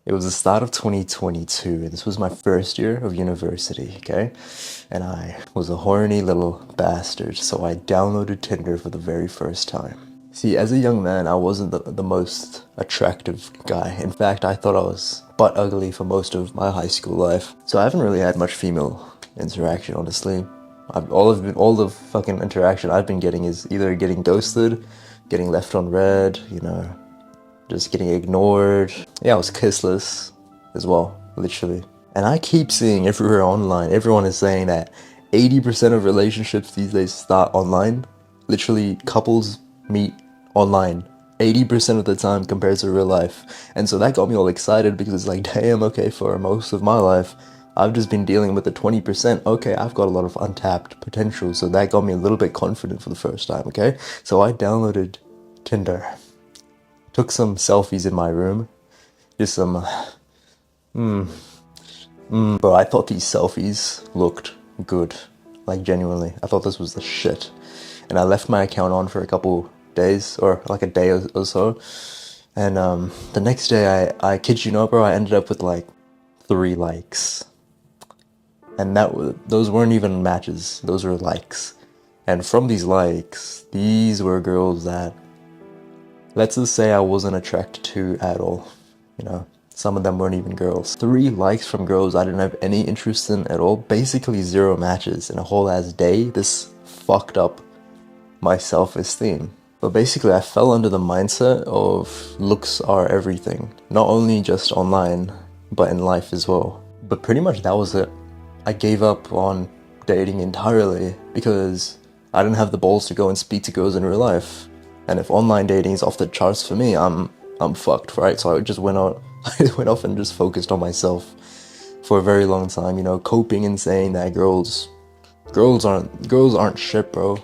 It was the start of 2022, and this was my first year of university, okay? And I was a horny little bastard, so I downloaded Tinder for the very first time. See, as a young man, I wasn't the most attractive guy. In fact, I thought I was butt ugly for most of my high school life. So I haven't really had much female interaction, honestly. All the fucking interaction I've been getting is either getting ghosted, getting left on red, just getting ignored. Yeah, I was kissless as well, literally. And I keep seeing everywhere online, everyone is saying that 80% of relationships these days start online. Literally, couples meet online 80% of the time compared to real life. And so that got me all excited because it's like, damn, okay, for most of my life, I've just been dealing with the 20%. Okay, I've got a lot of untapped potential. So that got me a little bit confident for the first time, okay? So I downloaded Tinder. Took some selfies in my room. Just some, bro, I thought these selfies looked good. Like, genuinely. I thought this was the shit. And I left my account on for a couple days, or like a day or so. And the next day, I kid you not, bro, I ended up with like 3 likes. And those weren't even matches, those were likes. And from these likes, these were girls that, let's just say, I wasn't attracted to at all. Some of them weren't even girls. 3 likes from girls I didn't have any interest in at all. Basically 0 matches in a whole ass day. This fucked up my self-esteem. But basically I fell under the mindset of looks are everything. Not only just online, but in life as well. But pretty much that was it. I gave up on dating entirely because I didn't have the balls to go and speak to girls in real life. And if online dating is off the charts for me, I'm fucked, right? So I just went out, I went off and just focused on myself for a very long time, coping and saying that girls aren't shit, bro.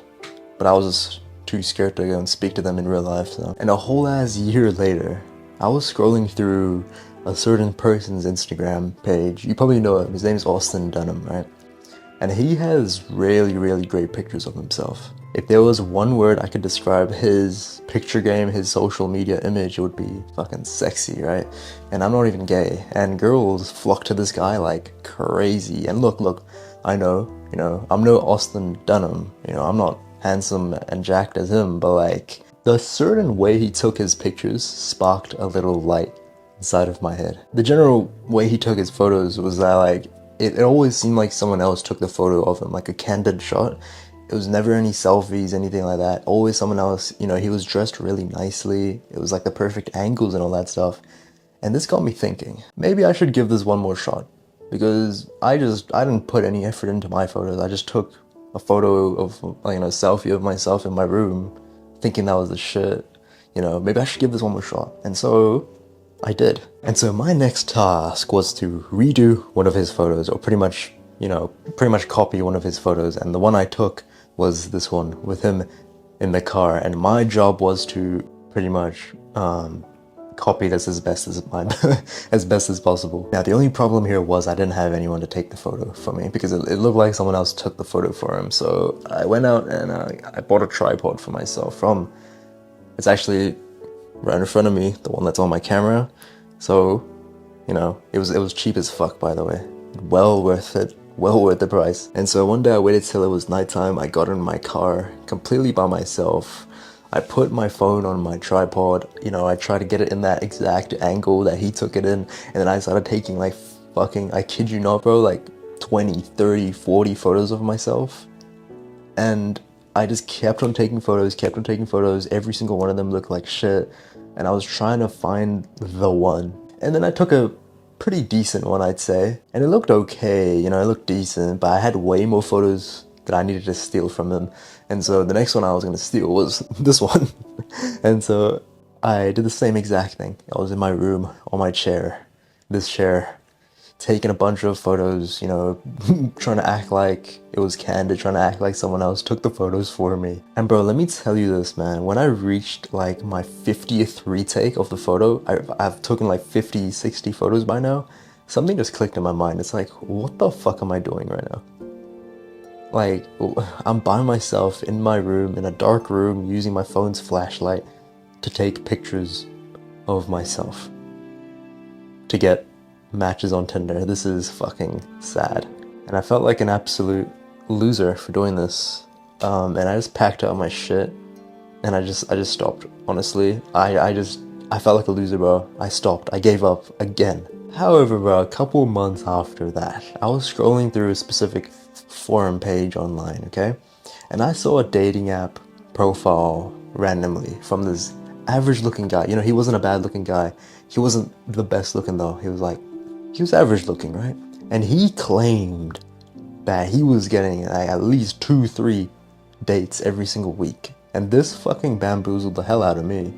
But I was just too scared to go and speak to them in real life. So. And a whole ass year later, I was scrolling through a certain person's Instagram page. You probably know him. His name is Austin Dunham, right? And he has really, really great pictures of himself. If there was one word I could describe his picture game, his social media image, it would be fucking sexy, right? And I'm not even gay. And girls flock to this guy like crazy. And look, I know, I'm no Austin Dunham. I'm not handsome and jacked as him, but like, the certain way he took his pictures sparked a little light inside of my head. The general way he took his photos was that like, it always seemed like someone else took the photo of him, like a candid shot. It was never any selfies, anything like that. Always someone else, he was dressed really nicely. It was like the perfect angles and all that stuff. And this got me thinking, maybe I should give this one more shot. Because I didn't put any effort into my photos. I just took a photo of, a selfie of myself in my room, thinking that was the shit. Maybe I should give this one more shot. And so I did. And so my next task was to redo one of his photos, or pretty much copy one of his photos. And the one I took was this one with him in the car. And my job was to pretty much copy this as best as possible. Now the only problem here was I didn't have anyone to take the photo for me because it looked like someone else took the photo for him. So I went out and I bought a tripod for myself it's actually right in front of me, the one that's on my camera. So, it was cheap as fuck, by the way. Well worth it. Well worth the price. And so one day I waited till it was nighttime. I got in my car completely by myself. I put my phone on my tripod. I tried to get it in that exact angle that he took it in. And then I started taking like fucking, I kid you not, bro, like 20, 30, 40 photos of myself. And I just kept on taking photos. Every single one of them looked like shit. And I was trying to find the one. And then I took a pretty decent one, I'd say. And it looked okay, it looked decent, but I had way more photos that I needed to steal from him. And so the next one I was gonna steal was this one. And so I did the same exact thing. I was in my room, on my chair, this chair, taking a bunch of photos, trying to act like it was candid, trying to act like someone else took the photos for me. And bro, let me tell you this, man. When I reached like my 50th retake of the photo, I've taken like 50, 60 photos by now, something just clicked in my mind. It's like, what the fuck am I doing right now? Like, I'm by myself in my room, in a dark room, using my phone's flashlight to take pictures of myself. to get matches on Tinder. This is fucking sad. And I felt like an absolute loser for doing this. And I just packed up my shit and I just stopped. Honestly, I felt like a loser, bro. I stopped. I gave up again. However, bro, a couple months after that, I was scrolling through a specific forum page online, okay? And I saw a dating app profile randomly from this average looking guy. You know, he wasn't a bad looking guy. He wasn't the best looking though. He was average looking, right? And he claimed that he was getting like at least 2-3 dates every single week. And this fucking bamboozled the hell out of me.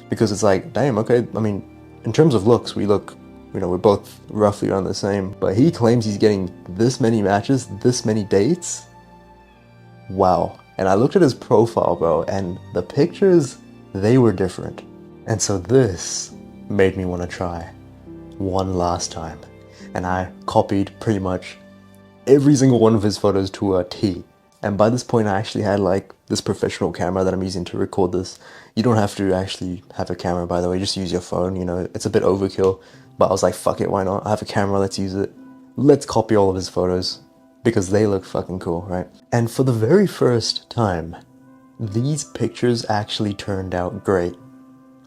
Because it's like, damn, okay, I mean, in terms of looks, we look, you know, we're both roughly around the same. But he claims he's getting this many matches, this many dates. Wow. And I looked at his profile, bro, and the pictures, they were different. And so this made me want to try one last time. And I copied pretty much every single one of his photos to a T. And by this point, I actually had like this professional camera that I'm using to record this. You don't have to actually have a camera, by the way, just use your phone, you know, it's a bit overkill. But I was like, fuck it, why not? I have a camera, let's use it. Let's copy all of his photos because they look fucking cool, right? And for the very first time, these pictures actually turned out great.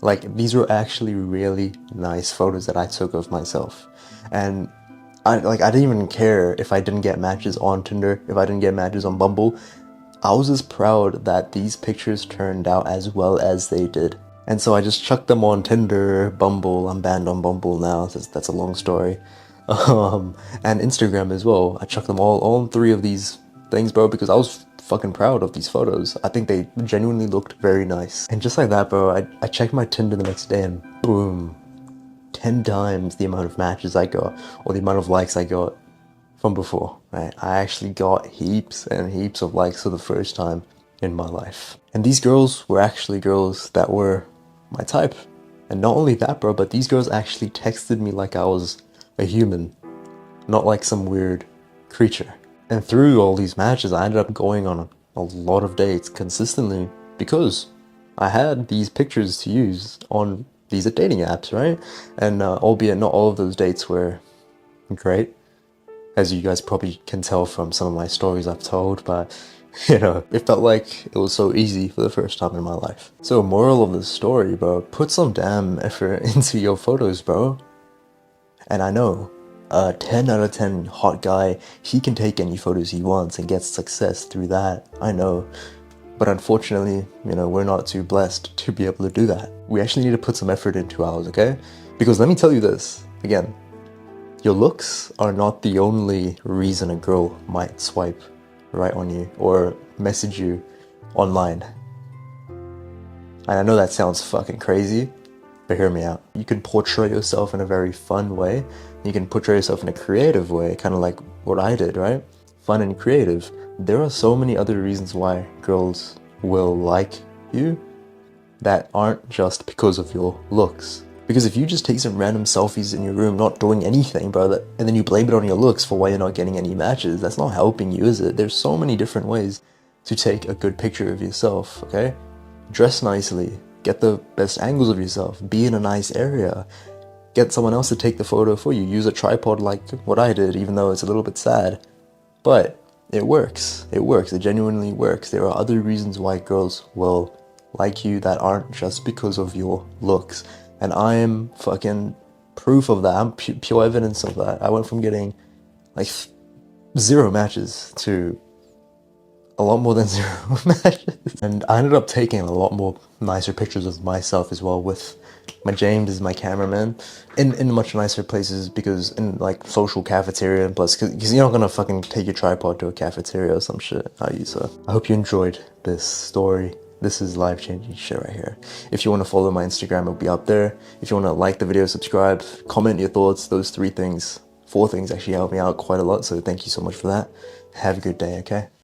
Like, these were actually really nice photos that I took of myself. And I didn't even care if I didn't get matches on Tinder, if I didn't get matches on Bumble. I was just proud that these pictures turned out as well as they did. And so I just chucked them on Tinder, Bumble. I'm banned on Bumble now, that's a long story. And Instagram as well. I chucked them all 3 of these things, bro, because I was fucking proud of these photos. I think they genuinely looked very nice. And just like that, bro, I checked my Tinder the next day and boom, 10 times the amount of matches I got or the amount of likes I got from before, right? I actually got heaps and heaps of likes for the first time in my life. And these girls were actually girls that were my type. And not only that, bro, but these girls actually texted me like I was a human, not like some weird creature. And through all these matches, I ended up going on a lot of dates consistently because I had these pictures to use on these dating apps, right? And albeit not all of those dates were great, as you guys probably can tell from some of my stories I've told, but you know, it felt like it was so easy for the first time in my life. So moral of the story, bro, put some damn effort into your photos, bro. And I know a 10 out of 10 hot guy, he can take any photos he wants and get success through that. I know. But unfortunately, you know, we're not too blessed to be able to do that. We actually need to put some effort into ours, okay? Because let me tell you this, again, your looks are not the only reason a girl might swipe right on you or message you online. And I know that sounds fucking crazy, but hear me out. You can portray yourself in a very fun way. You can portray yourself in a creative way, kind of like what I did, right? Fun and creative. There are so many other reasons why girls will like you that aren't just because of your looks. Because if you just take some random selfies in your room not doing anything, bro, and then you blame it on your looks for why you're not getting any matches, that's not helping you, is it? There's so many different ways to take a good picture of yourself, okay? Dress nicely, get the best angles of yourself, be in a nice area, get someone else to take the photo for you, use a tripod like what I did, even though it's a little bit sad. But it works, it genuinely works. There are other reasons why girls will like you that aren't just because of your looks. And I am fucking proof of that. I'm pure evidence of that. I went from getting like 0 matches to a lot more than 0 matches. And I ended up taking a lot more nicer pictures of myself as well with my James as my cameraman in much nicer places, because in like social cafeteria, and plus because you're not gonna fucking take your tripod to a cafeteria or some shit, are you? So I hope you enjoyed this story. This is life-changing shit right here. If you want to follow my Instagram, it'll be up there. If you want to like the video, subscribe, comment your thoughts. Those 4 things actually help me out quite a lot, so thank you so much for that. Have a good day, okay?